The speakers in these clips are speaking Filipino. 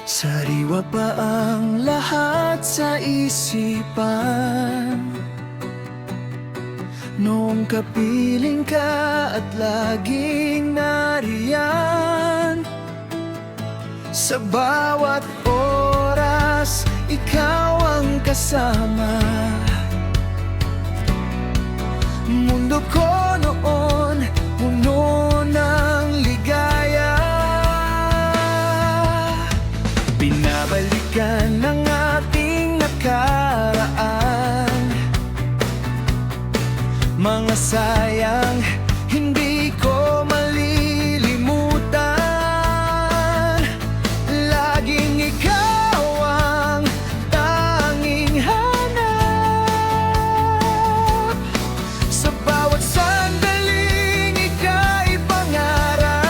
Sariwa pa ang lahat sa isipan noong kapiling ka at laging nariyan. Sa bawat oras, ikaw ang kasama. Mundo ko noon, puno ng ligaya. Binabalikan ng ating nakaraan, mga sayang hindi ko malilimutan. Laging ikaw ang tanging hanap, sa bawat sandaling ika'y pangarap.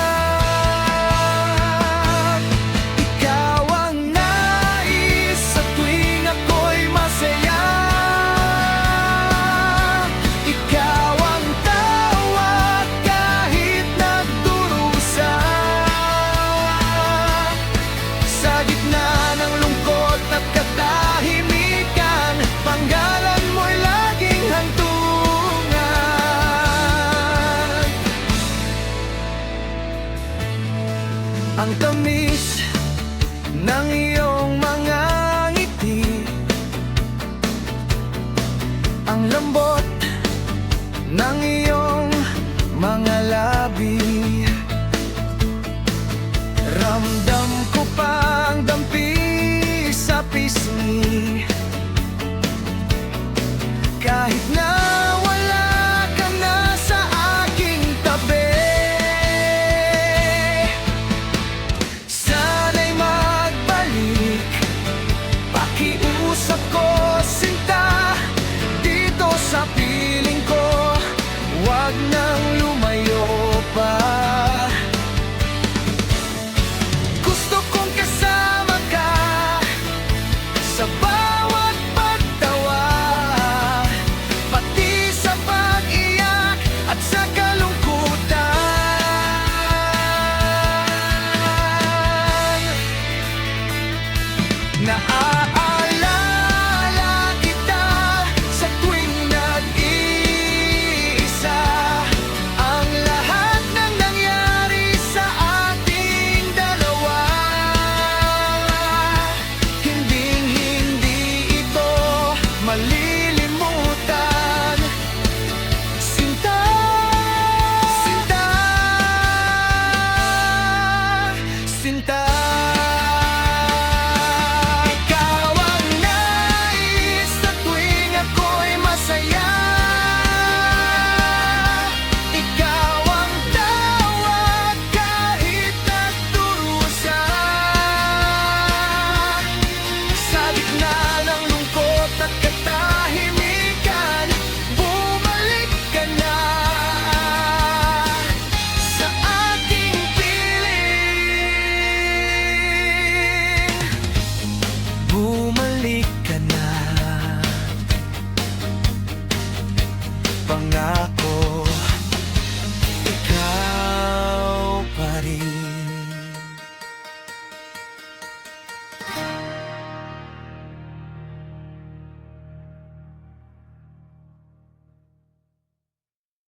Ikaw ang nais sa tuwing ako'y masaya. Ikaw ang tawa kahit nagdurusa. Sa gitna ng lungkot at katahimikan, panggalan mo'y laging hantungan. Ang tamis ng iyong mga ngiti, ang lambot ng iyong mga labi. Ramdam ko pang dampi sa pisngi, kahit na